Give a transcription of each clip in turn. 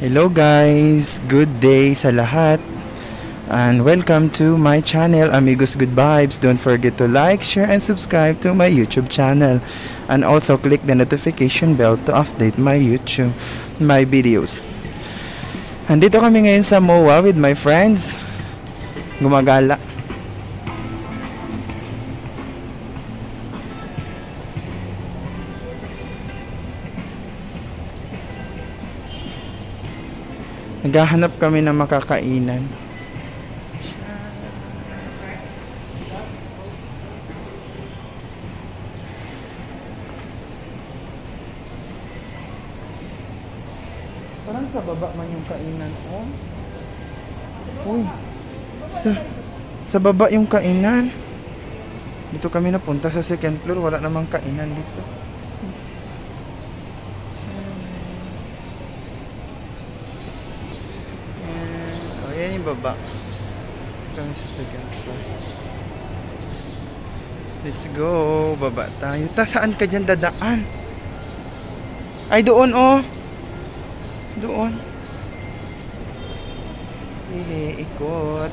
Hello guys, good day sa lahat and welcome to my channel Amigos Good Vibes. Don't forget to like, share and subscribe to my YouTube channel and also click the notification bell to update my videos. Andito kami ngayon sa MOA with my friends. Gumagala. Naghahanap kami ng makakainan. Parang sa baba man yung kainan. Oh. Uy. Sa baba yung kainan. Dito kami napunta sa second floor. Wala namang kainan dito. Ayan yung baba. Kami sa second floor. Let's go. Baba tayo. Saan ka dyan dadaan? Ay doon oh. Doon. Ikot.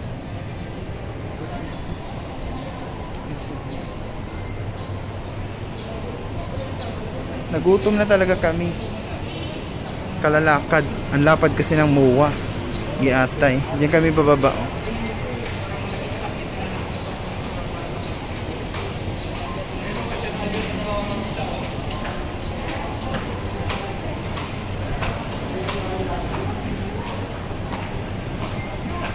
Nagutom na talaga kami. Kalalakad. Ang lapad kasi ng MOA. Giatay. Diyan kami bababa. Oh.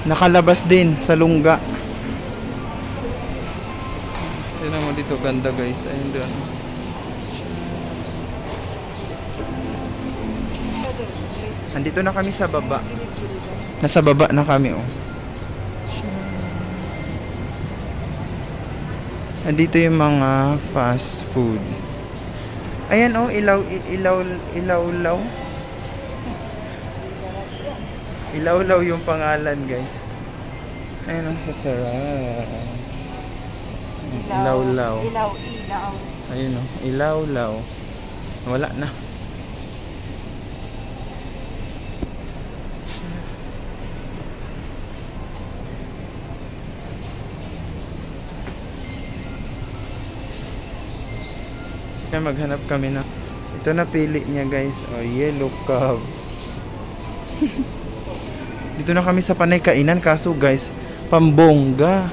Nakalabas din sa lungga. Tignan mo dito, ganda guys. Ayun doon. Andito na kami sa baba. Nasa baba na kami oh. Andito yung mga fast food. Ayan oh, ilawlaw. Ilawlaw yung pangalan guys. Ayan ang kasarap. Ilawlaw. Ayun oh, ilawlaw. Wala na. Sige, maghanap kami na. Ito na pili niya guys. Oh, yellow cab. Dito na kami sa panay kainan kaso guys, pambongga.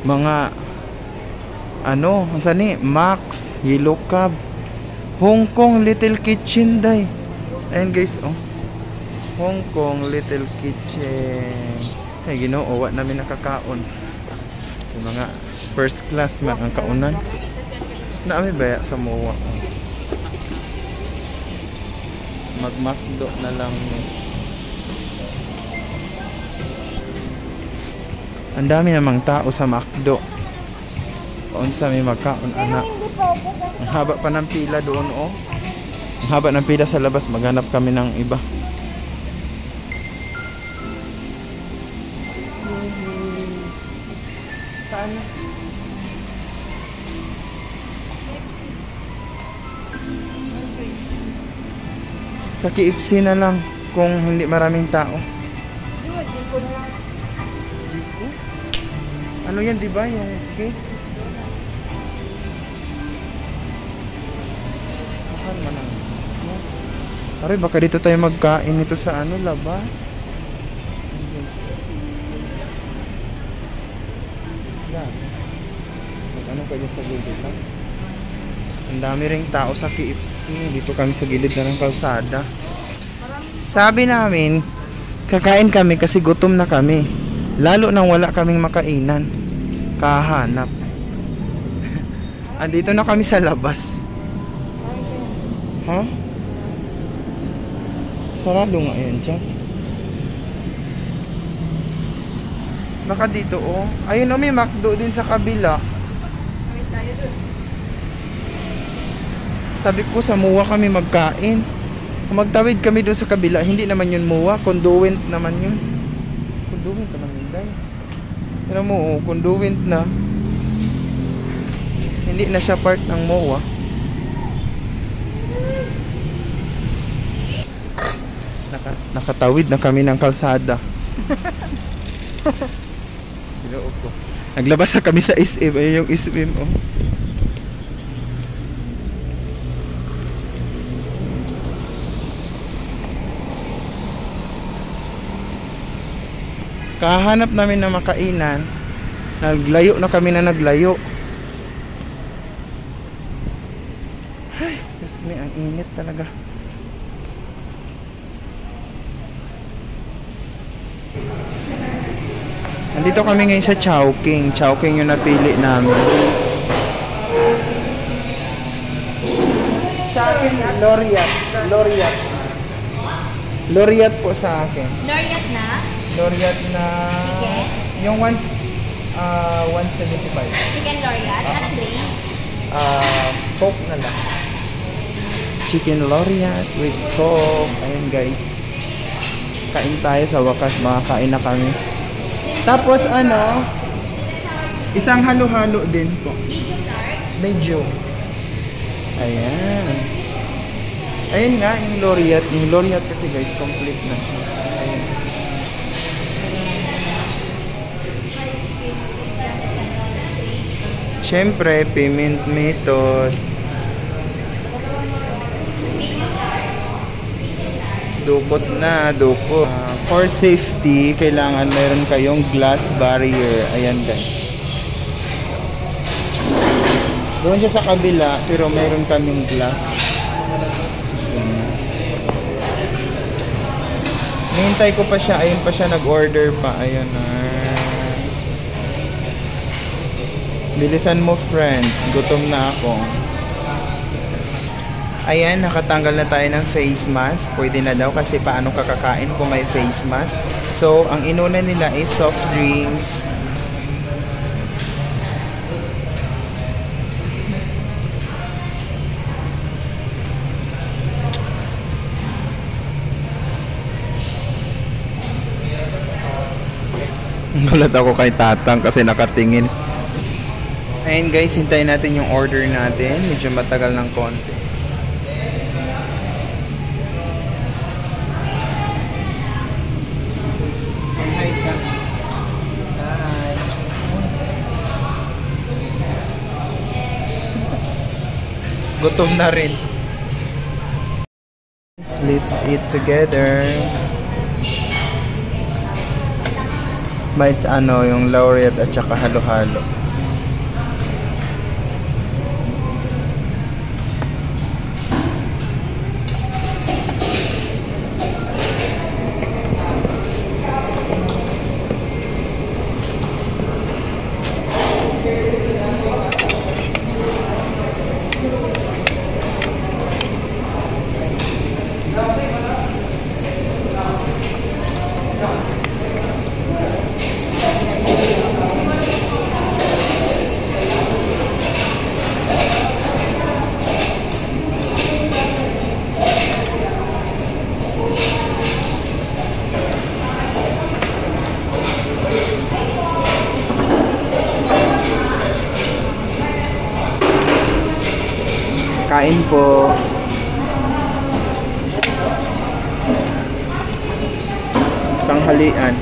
Mga ano, ang sani, Max, Yellow Cab, Hong Kong Little Kitchen day. Ayan guys, oh. Hong Kong Little Kitchen. Ay Ginoo, wa namin nakakaon. Yung mga first class man ang kaunan. Naami baya sa MOA. Mag-McDo na lang. Ang dami namang tao sa McDo. Unsa may magkaon anak. Ang haba pa ng pila doon oh. Ang haba ng pila sa labas, maghanap kami ng iba. Saan? Sa KFC na lang kung hindi maraming tao. Ano yan, di ba? Yung cake? Mahal man ang... Aray, baka dito tayo magkain nito sa ano, labas. Ano kayo sa Google Maps? Ang dami ring tao sa KFC. Dito kami sa gilid na ng kalsada. Sabi namin, kakain kami kasi gutom na kami. Lalo nang wala kaming makainan. Kahanap. Andito na kami sa labas. Ha? Sarado nga yan dyan. Baka dito oh. Ayun oh, may McDo din sa kabila. Sabi ko sa MOA kami magkain. Kung magtawid kami doon sa kabila, hindi naman yun MOA, conduent naman yun. Conduent naman yun dahil. Pero mo, conduent na. Hindi na siya part ng MOA. Nakatawid na kami ng kalsada. Ginoo ko. Naglabas na kami sa SM. Ayun yung SM, oh. Kahanap namin ng makainan. Naglayo na kami na naglayo. Ay, Diyos me, ang init talaga. Nandito kami ngayon sa Chowking. Chowking yung napili namin. Sa akin, Laureate. Laureate. Laureate po sa akin. Laureate na? Laureate na... Chicken? Yung 175. Chicken Laureate? Anong drink? Coke na lang. Chicken Laureate with Coke. Ayun guys. Kain tayo sa wakas. Makakain na kami. Tapos ano, isang halo-halo din po. Medium large? Medium. Ayan. Ayun nga, yung Laureate. Yung Laureate kasi guys, complete na siya. Ayan. Siyempre, payment method. Dukot na, dukot. For safety, kailangan meron kayong glass barrier. Ayan guys. Doon siya sa kabila, pero meron kaming glass. Nihintay ko pa siya, ayun pa siya, nag-order pa. Ayun na. Bilisan mo friend, gutom na ako. Ayan, nakatanggal na tayo ng face mask. Pwede na daw kasi paano kakakain kung may face mask. So, ang inuna nila is soft drinks. Gulat ako kay Tatang kasi nakatingin. Ayan guys, hintayin natin yung order natin. Medyo matagal ng konti. Gutom na rin. Let's eat together. May ano, yung Laureate at saka halo-halo. Kain po. Tanghalian.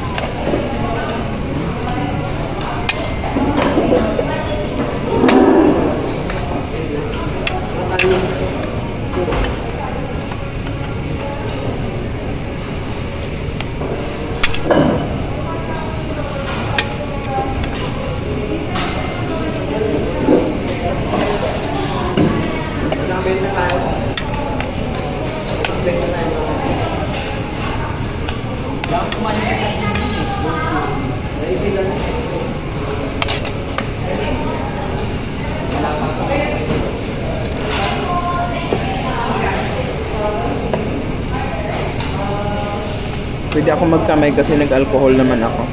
Pwede ako magkamay kasi nag-alcohol naman ako.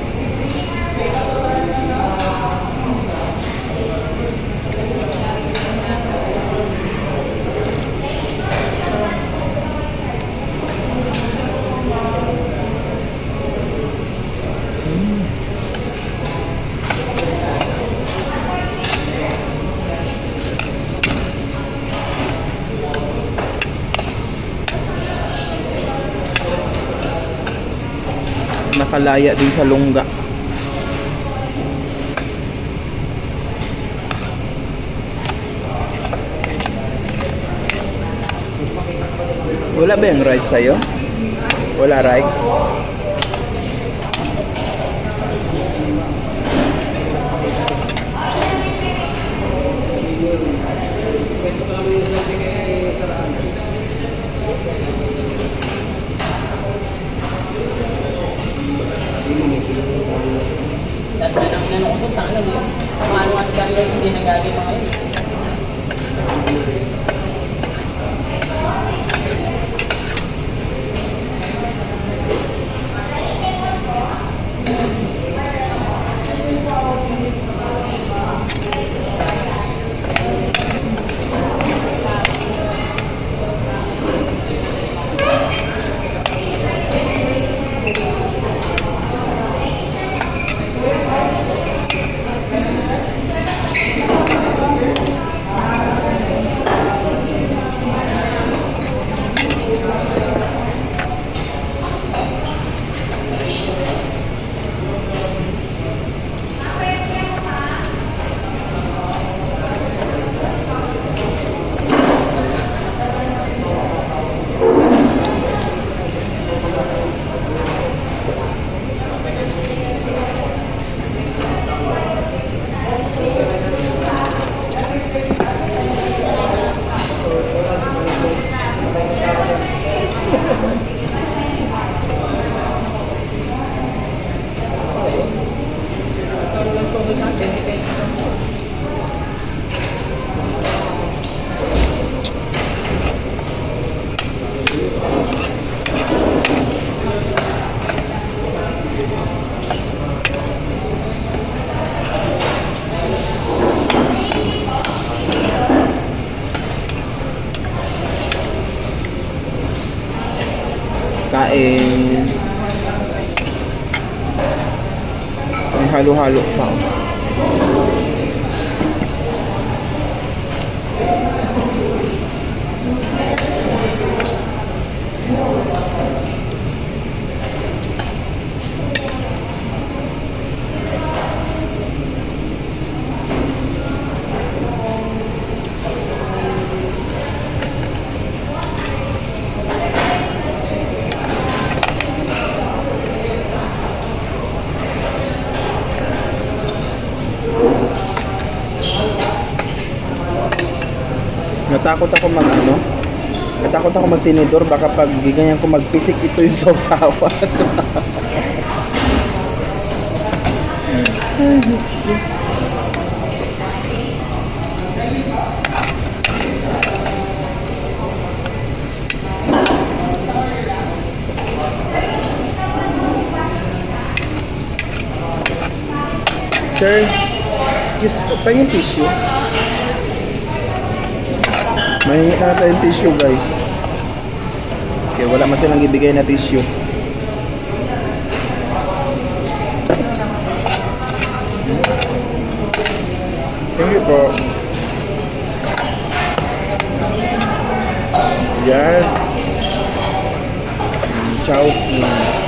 napakalaya din sa lungga. Wala ba yung rice sa'yo? Wala rice? Kain. May halo-halo pa. Natakot ako natakot ako magtinidor, baka pag ganyan ko magpisik ito yung sausawan. Sir, excuse po, pahingin tissue. Mahingi na natin yung tissue, guys. Okay, wala man silang ibigay na tissue. Thank you po. Yan. Chowking.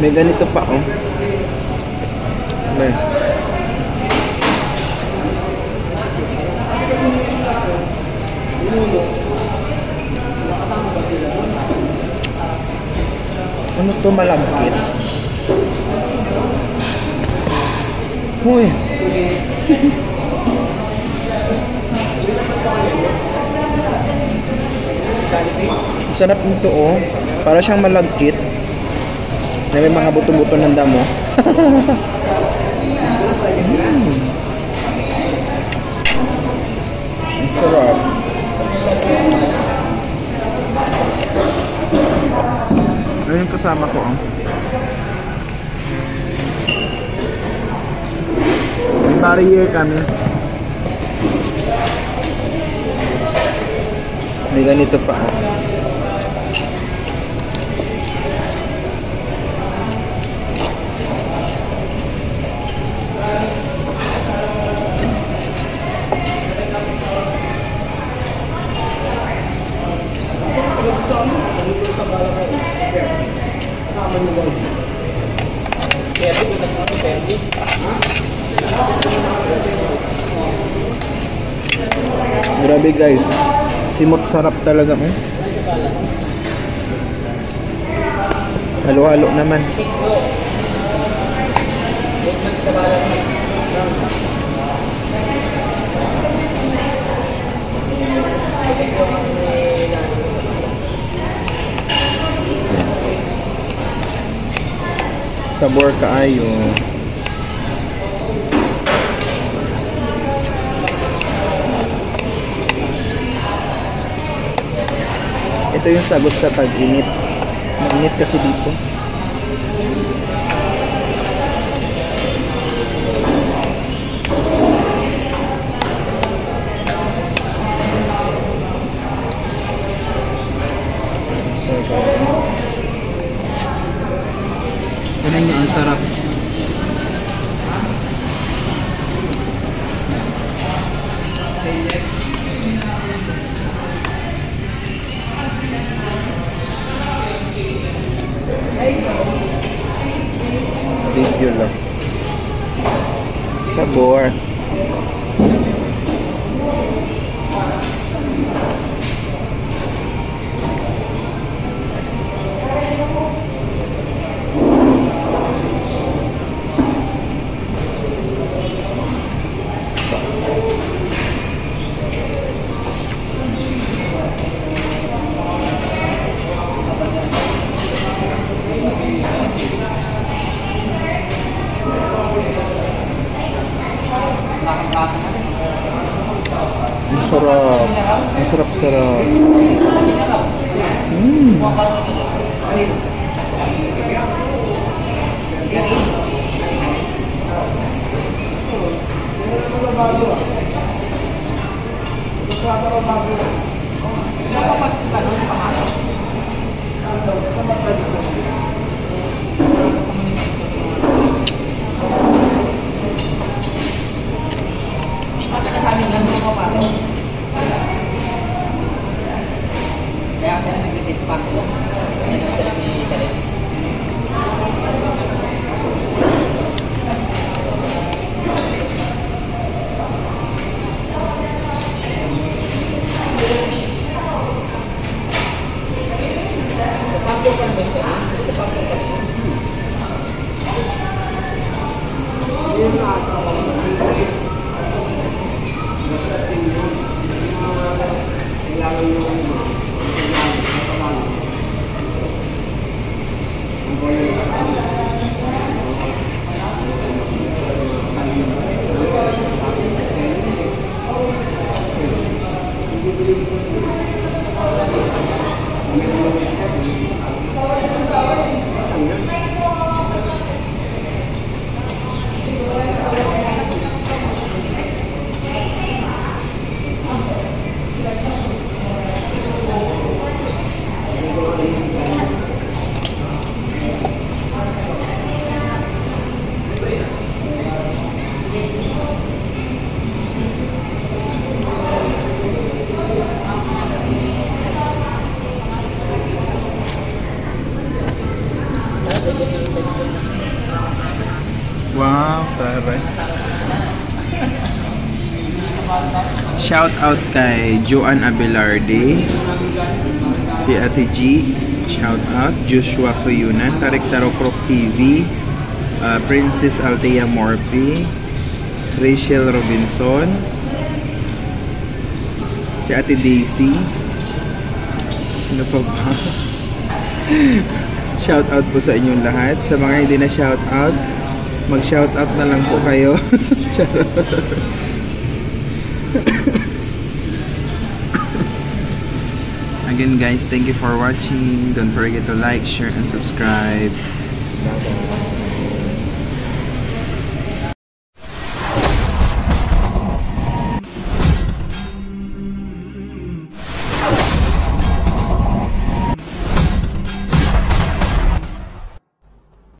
May ganito pa, oh. May. Ano to, malagkit? Huy. Sarap nito, oh. Para siyang malagkit. Na may mga buto-buto ng damo. Sarap. Ayun yung kasama ko. May barrier kami. May ganito pa. Grabe guys, simot sarap talaga. Halo-halo naman. Sabor kaayo. Ito yung sagot sa tag-init. Mainit kasi dito. Tignan nyo, ang sarap. Video lang. Sabor. Ang sarap. Ang sarap-sarap. Wow, taray. Shout out kay Joanne Abelarde, si Ate G, shout out, Joshua Fuyunan, Tarik Tarokrok TV, Princess Althea Morphy, Rachel Robinson, si Ate Daisy, ano pa ba? Shout out po sa inyong lahat. Sa mga hindi na shout out, mag-shout out na lang po kayo. Again guys, thank you for watching. Don't forget to like, share, and subscribe. Bye-bye.